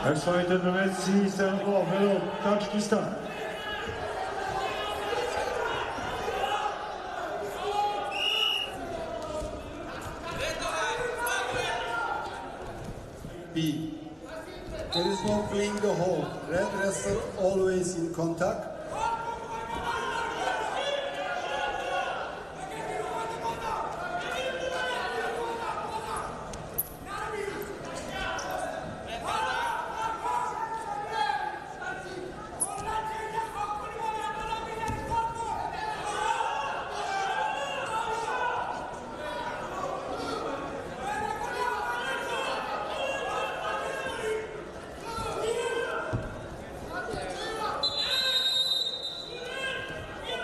Next fighter, number 74, fellow Tajikistan. B. There is no playing the hole. Red wrestler always in contact.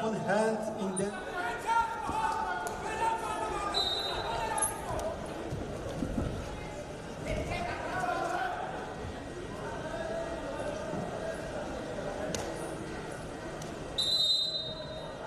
One hand in the